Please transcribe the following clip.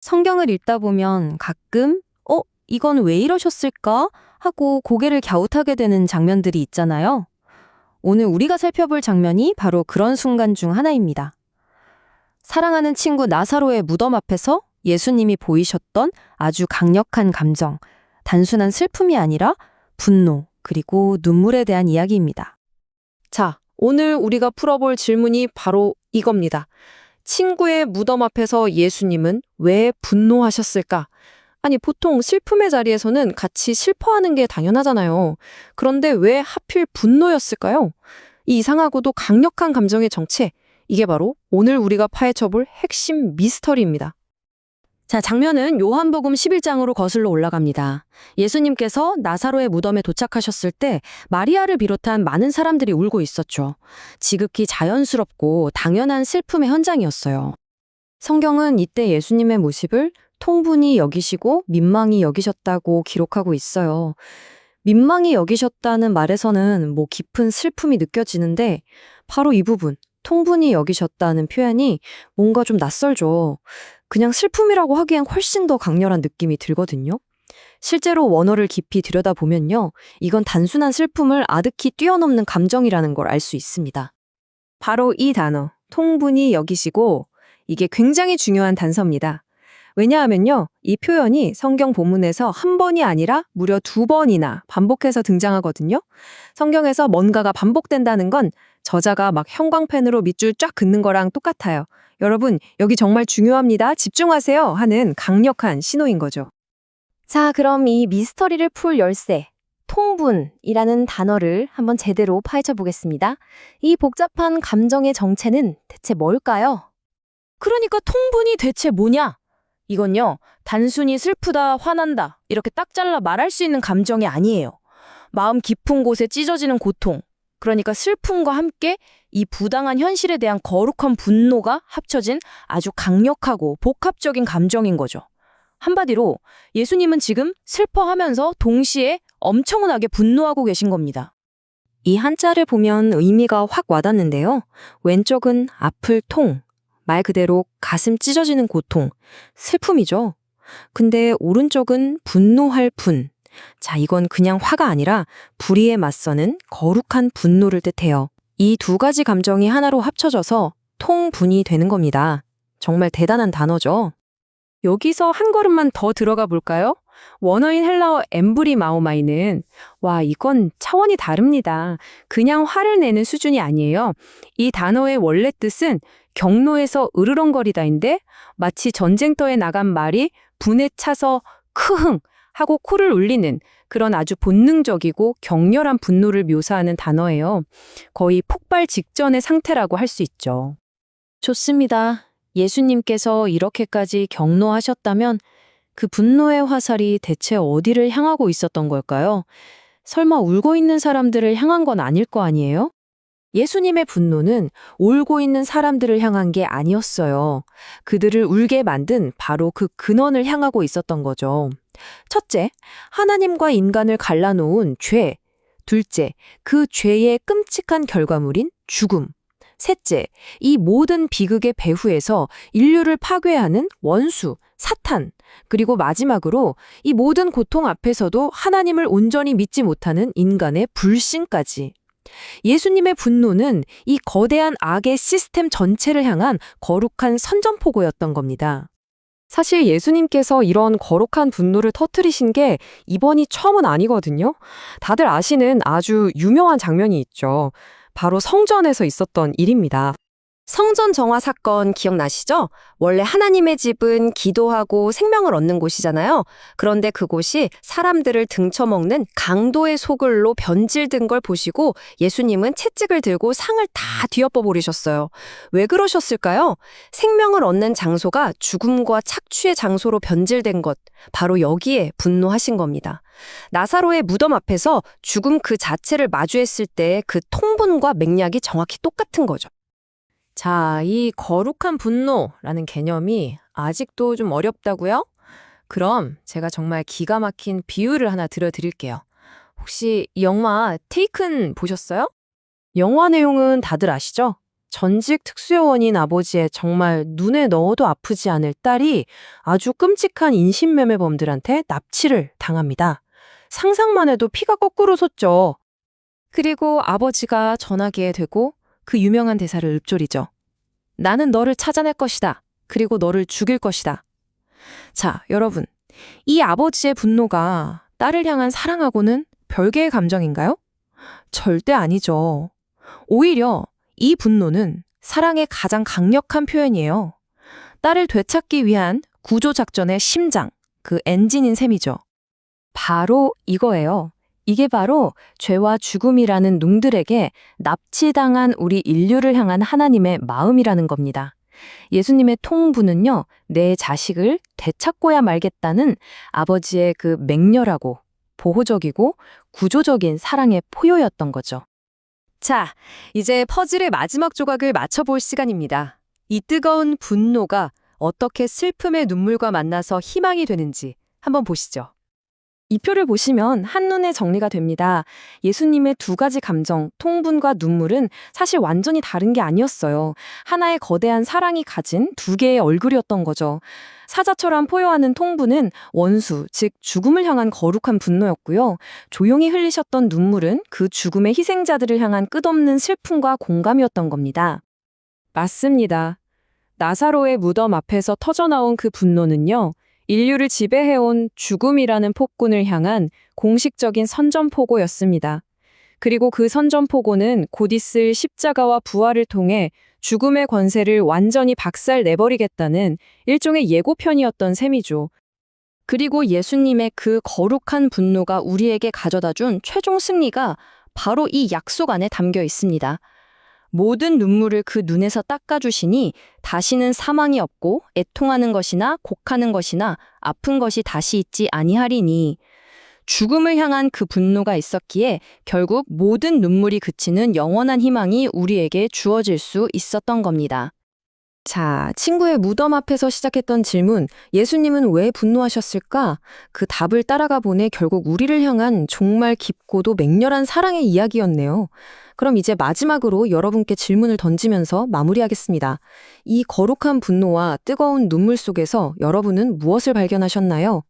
성경을 읽다 보면 가끔, 이건 왜 이러셨을까? 하고 고개를 갸웃하게 되는 장면들이 있잖아요. 오늘 우리가 살펴볼 장면이 바로 그런 순간 중 하나입니다. 사랑하는 친구 나사로의 무덤 앞에서 예수님이 보이셨던 아주 강력한 감정, 단순한 슬픔이 아니라 분노, 그리고 눈물에 대한 이야기입니다. 자, 오늘 우리가 풀어볼 질문이 바로 이겁니다. 친구의 무덤 앞에서 예수님은 왜 분노하셨을까? 아니, 보통 슬픔의 자리에서는 같이 슬퍼하는 게 당연하잖아요. 그런데 왜 하필 분노였을까요? 이 이상하고도 강력한 감정의 정체, 이게 바로 오늘 우리가 파헤쳐볼 핵심 미스터리입니다. 자, 장면은 요한복음 11장으로 거슬러 올라갑니다. 예수님께서 나사로의 무덤에 도착하셨을 때 마리아를 비롯한 많은 사람들이 울고 있었죠. 지극히 자연스럽고 당연한 슬픔의 현장이었어요. 성경은 이때 예수님의 모습을 통분히 여기시고 민망히 여기셨다고 기록하고 있어요. 민망히 여기셨다는 말에서는 깊은 슬픔이 느껴지는데 바로 이 부분, 통분히 여기셨다는 표현이 뭔가 좀 낯설죠. 그냥 슬픔이라고 하기엔 훨씬 더 강렬한 느낌이 들거든요. 실제로 원어를 깊이 들여다보면요. 이건 단순한 슬픔을 아득히 뛰어넘는 감정이라는 걸 알 수 있습니다. 바로 이 단어, 통분히 여기시고, 이게 굉장히 중요한 단서입니다. 왜냐하면요, 이 표현이 성경 본문에서 한 번이 아니라 무려 2번이나 반복해서 등장하거든요. 성경에서 뭔가가 반복된다는 건 저자가 막 형광펜으로 밑줄 쫙 긋는 거랑 똑같아요. 여러분, 여기 정말 중요합니다. 집중하세요. 하는 강력한 신호인 거죠. 자, 그럼 이 미스터리를 풀 열쇠, 통분이라는 단어를 한번 제대로 파헤쳐 보겠습니다. 이 복잡한 감정의 정체는 대체 뭘까요? 그러니까 통분이 대체 뭐냐? 이건요, 단순히 슬프다, 화난다, 이렇게 딱 잘라 말할 수 있는 감정이 아니에요. 마음 깊은 곳에 찢어지는 고통, 그러니까 슬픔과 함께 이 부당한 현실에 대한 거룩한 분노가 합쳐진 아주 강력하고 복합적인 감정인 거죠. 한마디로 예수님은 지금 슬퍼하면서 동시에 엄청나게 분노하고 계신 겁니다. 이 한자를 보면 의미가 확 와닿는데요. 왼쪽은 아플 통, 말 그대로 가슴 찢어지는 고통, 슬픔이죠. 근데 오른쪽은 분노할 분. 자, 이건 그냥 화가 아니라 불의에 맞서는 거룩한 분노를 뜻해요. 이 두 가지 감정이 하나로 합쳐져서 통분이 되는 겁니다. 정말 대단한 단어죠. 여기서 한 걸음만 더 들어가 볼까요? 원어인 헬라어 엠브리마오마이는 이건 차원이 다릅니다. 그냥 화를 내는 수준이 아니에요. 이 단어의 원래 뜻은 경로에서 으르렁거리다인데 마치 전쟁터에 나간 말이 분에 차서 크흥 하고 코를 울리는 그런 아주 본능적이고 격렬한 분노를 묘사하는 단어예요. 거의 폭발 직전의 상태라고 할 수 있죠. 좋습니다. 예수님께서 이렇게까지 경노하셨다면 그 분노의 화살이 대체 어디를 향하고 있었던 걸까요? 설마 울고 있는 사람들을 향한 건 아닐 거 아니에요? 예수님의 분노는 울고 있는 사람들을 향한 게 아니었어요. 그들을 울게 만든 바로 그 근원을 향하고 있었던 거죠. 첫째, 하나님과 인간을 갈라놓은 죄. 둘째, 그 죄의 끔찍한 결과물인 죽음. 셋째, 이 모든 비극의 배후에서 인류를 파괴하는 원수, 사탄. 그리고 마지막으로 이 모든 고통 앞에서도 하나님을 온전히 믿지 못하는 인간의 불신까지. 예수님의 분노는 이 거대한 악의 시스템 전체를 향한 거룩한 선전포고였던 겁니다. 사실 예수님께서 이런 거룩한 분노를 터뜨리신 게 이번이 처음은 아니거든요. 다들 아시는 아주 유명한 장면이 있죠. 바로 성전에서 있었던 일입니다. 성전 정화 사건 기억나시죠? 원래 하나님의 집은 기도하고 생명을 얻는 곳이잖아요. 그런데 그곳이 사람들을 등쳐먹는 강도의 소굴로 변질된 걸 보시고 예수님은 채찍을 들고 상을 다 뒤엎어 버리셨어요. 왜 그러셨을까요? 생명을 얻는 장소가 죽음과 착취의 장소로 변질된 것, 바로 여기에 분노하신 겁니다. 나사로의 무덤 앞에서 죽음 그 자체를 마주했을 때 그 통분과 맥락이 정확히 똑같은 거죠. 자, 이 거룩한 분노라는 개념이 아직도 좀 어렵다고요? 그럼 제가 정말 기가 막힌 비유를 하나 들려드릴게요. 혹시 이 영화 테이큰 보셨어요? 영화 내용은 다들 아시죠? 전직 특수요원인 아버지의 정말 눈에 넣어도 아프지 않을 딸이 아주 끔찍한 인신매매범들한테 납치를 당합니다. 상상만 해도 피가 거꾸로 솟죠. 그리고 아버지가 전화기에 대고 그 유명한 대사를 읊조리죠. 나는 너를 찾아낼 것이다. 그리고 너를 죽일 것이다. 자, 여러분. 이 아버지의 분노가 딸을 향한 사랑하고는 별개의 감정인가요? 절대 아니죠. 오히려 이 분노는 사랑의 가장 강력한 표현이에요. 딸을 되찾기 위한 구조작전의 심장, 그 엔진인 셈이죠. 바로 이거예요. 이게 바로 죄와 죽음이라는 놈들에게 납치당한 우리 인류를 향한 하나님의 마음이라는 겁니다. 예수님의 통부는요, 내 자식을 되찾고야 말겠다는 아버지의 그 맹렬하고 보호적이고 구조적인 사랑의 포효였던 거죠. 자, 이제 퍼즐의 마지막 조각을 맞춰볼 시간입니다. 이 뜨거운 분노가 어떻게 슬픔의 눈물과 만나서 희망이 되는지 한번 보시죠. 이 표를 보시면 한눈에 정리가 됩니다. 예수님의 두 가지 감정, 통분과 눈물은 사실 완전히 다른 게 아니었어요. 하나의 거대한 사랑이 가진 두 개의 얼굴이었던 거죠. 사자처럼 포효하는 통분은 원수, 즉 죽음을 향한 거룩한 분노였고요. 조용히 흘리셨던 눈물은 그 죽음의 희생자들을 향한 끝없는 슬픔과 공감이었던 겁니다. 맞습니다. 나사로의 무덤 앞에서 터져나온 그 분노는요. 인류를 지배해온 죽음이라는 폭군을 향한 공식적인 선전포고였습니다. 그리고 그 선전포고는 곧 있을 십자가와 부활을 통해 죽음의 권세를 완전히 박살내버리겠다는 일종의 예고편이었던 셈이죠. 그리고 예수님의 그 거룩한 분노가 우리에게 가져다준 최종 승리가 바로 이 약속 안에 담겨 있습니다. 모든 눈물을 그 눈에서 닦아주시니 다시는 사망이 없고 애통하는 것이나 곡하는 것이나 아픈 것이 다시 있지 아니하리니. 죽음을 향한 그 분노가 있었기에 결국 모든 눈물이 그치는 영원한 희망이 우리에게 주어질 수 있었던 겁니다. 자, 친구의 무덤 앞에서 시작했던 질문, 예수님은 왜 분노하셨을까? 그 답을 따라가 보내 결국 우리를 향한 정말 깊고도 맹렬한 사랑의 이야기였네요. 그럼 이제 마지막으로 여러분께 질문을 던지면서 마무리하겠습니다. 이 거룩한 분노와 뜨거운 눈물 속에서 여러분은 무엇을 발견하셨나요?